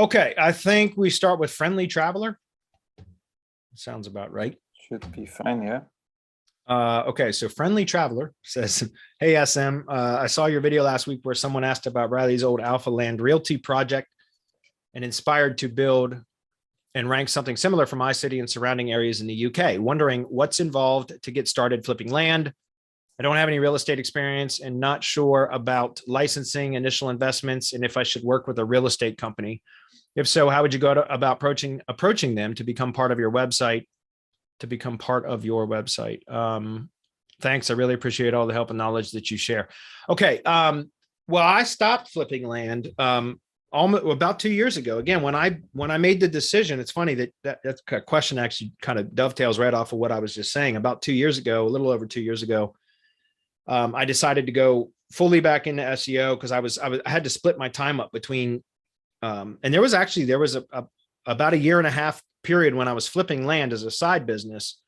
Okay, I think we start with Friendly Traveler. Sounds about right. Should be fine, yeah. Okay, so Friendly Traveler says, "Hey SM, I saw your video last week where someone asked about Riley's old Alpha Land Realty project and inspired to build and rank something similar for my city and surrounding areas in the UK. Wondering what's involved to get started flipping land. I don't have any real estate experience and not sure about licensing, initial investments, and if I should work with a real estate company. If so, how would you go about approaching them to become part of your website? Thanks. I really appreciate all the help and knowledge that you share." Okay. Well, I stopped flipping land almost about 2 years ago. Again, when I made the decision, it's funny that question actually kind of dovetails right off of what I was just saying. About 2 years ago, a little over 2 years ago, I decided to go fully back into SEO because I had to split my time up between, and there was about a year and a half period when I was flipping land as a side business,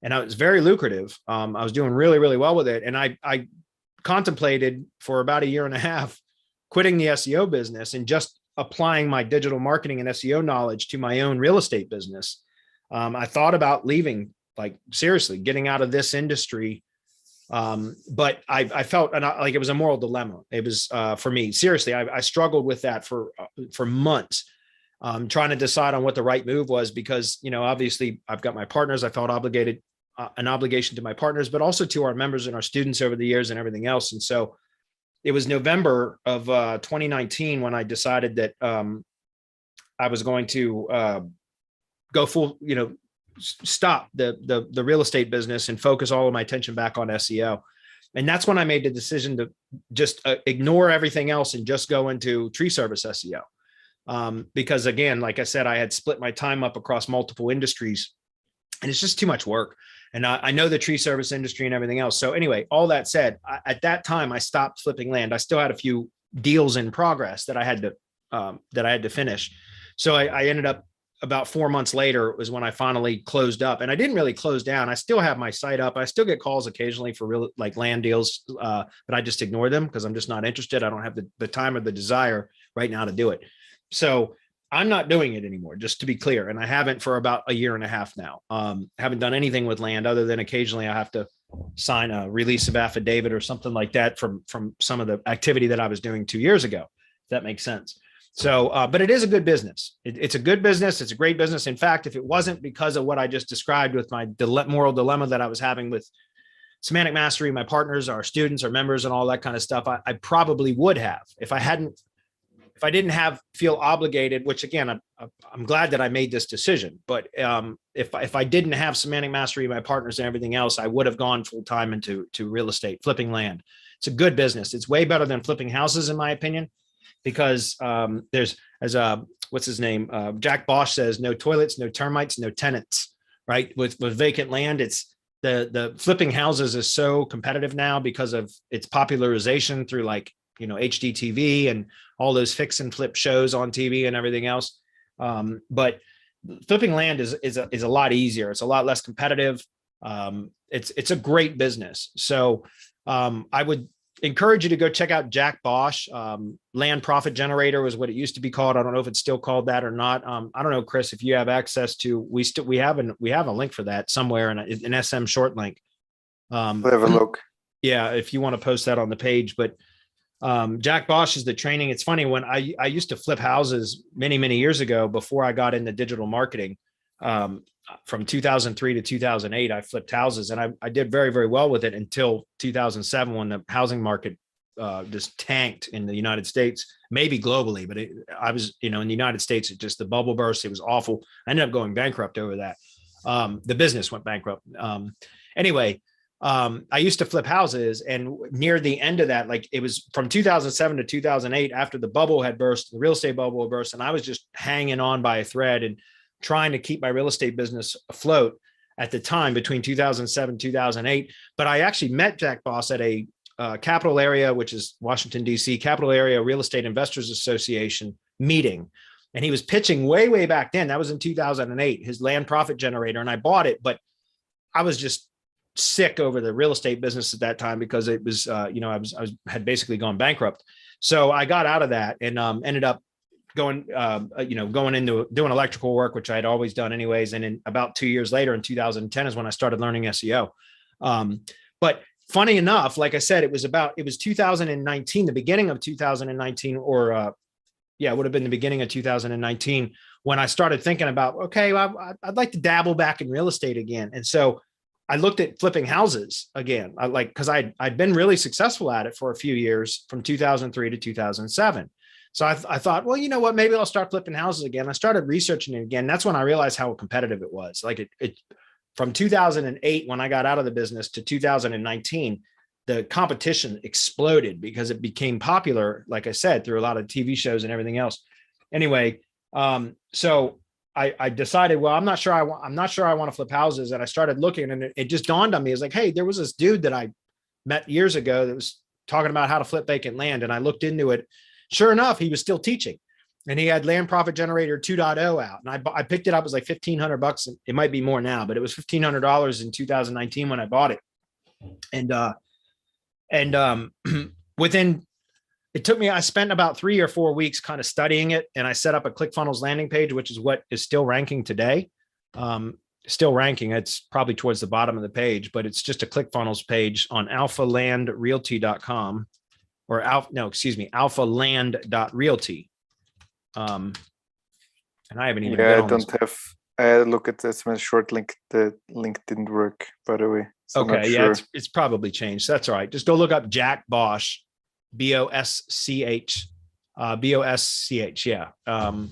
and it was very lucrative. I was doing really, really well with it. And I contemplated for about a year and a half quitting the SEO business and just applying my digital marketing and SEO knowledge to my own real estate business. I thought about leaving, like seriously, getting out of this industry. But I felt like it was a moral dilemma. It was for me, seriously, I struggled with that for months, trying to decide on what the right move was, because, obviously I've got my partners. I felt obligated, an obligation to my partners, but also to our members and our students over the years and everything else. And so it was November of 2019 when I decided that I was going to go full, stop the real estate business and focus all of my attention back on SEO. And that's when I made the decision to just ignore everything else and just go into tree service SEO. Because again, like I said, I had split my time up across multiple industries and it's just too much work. And I know the tree service industry and everything else. So anyway, all that said, at that time, I stopped flipping land. I still had a few deals in progress that I had to finish. So I ended up, about 4 months later was when I finally closed up, and I didn't really close down. I still have my site up. I still get calls occasionally for real, like land deals, but I just ignore them because I'm just not interested. I don't have the time or the desire right now to do it. So I'm not doing it anymore, just to be clear. And I haven't for about a year and a half now. Haven't done anything with land other than occasionally I have to sign a release of affidavit or something like that from some of the activity that I was doing 2 years ago. If that makes sense. So, but it is a good business. It's a good business. It's a great business. In fact, if it wasn't because of what I just described with my moral dilemma that I was having with Semantic Mastery, my partners, our students, our members, and all that kind of stuff, I probably would have, if I didn't feel obligated, which again, I'm glad that I made this decision. But if I didn't have Semantic Mastery, my partners and everything else, I would have gone full time into real estate, flipping land. It's a good business. It's way better than flipping houses, in my opinion. Because there's, as what's his name, Jack Bosch says, no toilets, no termites, no tenants. Right? With vacant land, it's the flipping houses is so competitive now because of its popularization through HGTV and all those fix and flip shows on TV and everything else. But flipping land is a lot easier. It's a lot less competitive. It's a great business. So I would encourage you to go check out Jack Bosch. Land Profit Generator was what it used to be called. I don't know if it's still called that or not. I don't know, Chris, if you have access to, we have a link for that somewhere in an SM short link. We'll have a look. Yeah, if you want to post that on the page. But Jack Bosch is the training. It's funny, when I used to flip houses many years ago before I got into digital marketing. From 2003 to 2008, I flipped houses, and I did very, very well with it until 2007, when the housing market just tanked in the United States, maybe globally, but I was, in the United States, the bubble burst. It was awful. I ended up going bankrupt over that. The business went bankrupt. Anyway, I used to flip houses, and near the end of that, like it was from 2007 to 2008, after the bubble had burst, the real estate bubble had burst, and I was just hanging on by a thread and trying to keep my real estate business afloat at the time between 2007 and 2008. But I actually met Jack Bosch at a Capital Area, which is Washington, D.C., Capital Area Real Estate Investors Association meeting. And he was pitching way back then. That was in 2008, his Land Profit Generator. And I bought it, but I was just sick over the real estate business at that time because it was, I had basically gone bankrupt. So I got out of that and ended up going into doing electrical work, which I had always done anyways. And in about 2 years later, in 2010, is when I started learning SEO. But funny enough, like I said, it was 2019, the beginning of 2019, or it would have been the beginning of 2019 when I started thinking about, okay, well, I'd like to dabble back in real estate again. And so I looked at flipping houses again, because I'd been really successful at it for a few years from 2003 to 2007. So I thought, well, you know what, maybe I'll start flipping houses again. I started researching it again. That's when I realized how competitive it was. Like it from 2008, when I got out of the business, to 2019, the competition exploded because it became popular, like I said, through a lot of TV shows and everything else. Anyway, so I decided, well, I'm not sure I want to flip houses. And I started looking, and it just dawned on me. It's like, hey, there was this dude that I met years ago that was talking about how to flip vacant land. And I looked into it. Sure enough, he was still teaching, and he had Land Profit Generator 2.0 out. And I picked it up. It was like $1,500. It might be more now, but it was $1,500 in 2019 when I bought it. And I spent about 3 or 4 weeks kind of studying it, and I set up a ClickFunnels landing page, which is what is still ranking today. Still ranking. It's probably towards the bottom of the page, but it's just a ClickFunnels page on alphalandrealty.com or alphaland.realty. And I haven't even. Yeah, I don't have. I had a look at this one short link. The link didn't work, by the way. So okay, yeah, it's probably changed. That's all right. Just go look up Jack Bosch, BOSCH, BOSCH. Yeah,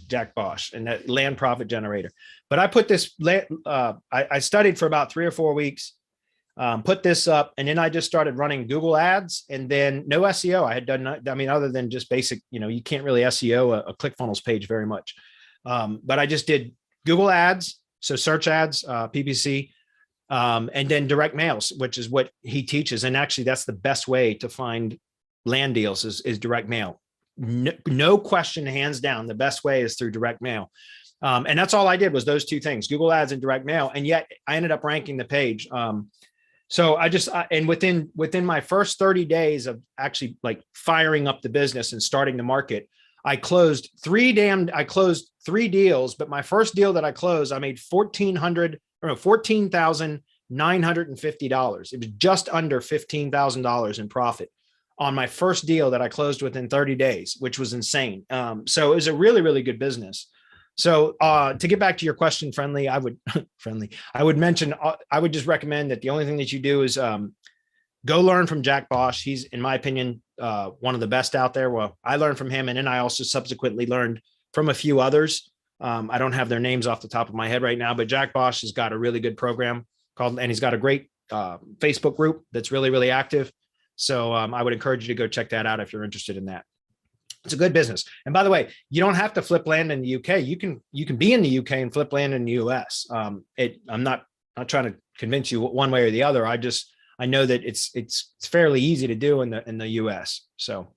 Jack Bosch, and that Land Profit Generator. But I put this. I studied for about 3 or 4 weeks. Put this up, and then I just started running Google ads, and then no SEO. I had done, other than just basic, you can't really SEO a ClickFunnels page very much. But I just did Google ads, so search ads, PPC, and then direct mails, which is what he teaches. And actually that's the best way to find land deals is direct mail. No question, hands down, the best way is through direct mail. And that's all I did was those two things, Google ads and direct mail. And yet I ended up ranking the page. So and within my first 30 days of actually like firing up the business and starting the market, I closed 3 deals, but my first deal that I closed, I made $14,950. It was just under $15,000 in profit on my first deal that I closed within 30 days, which was insane. So it was a really, really good business. So to get back to your question, Friendly, I would mention, I would just recommend that the only thing that you do is go learn from Jack Bosch. He's, in my opinion, one of the best out there. Well, I learned from him, and then I also subsequently learned from a few others. I don't have their names off the top of my head right now, but Jack Bosch has got a really good program and he's got a great Facebook group that's really, really active. So I would encourage you to go check that out if you're interested in that. It's a good business. And by the way, you don't have to flip land in the UK. You can be in the UK and flip land in the US. I'm not trying to convince you one way or the other. I know that it's fairly easy to do in the US. So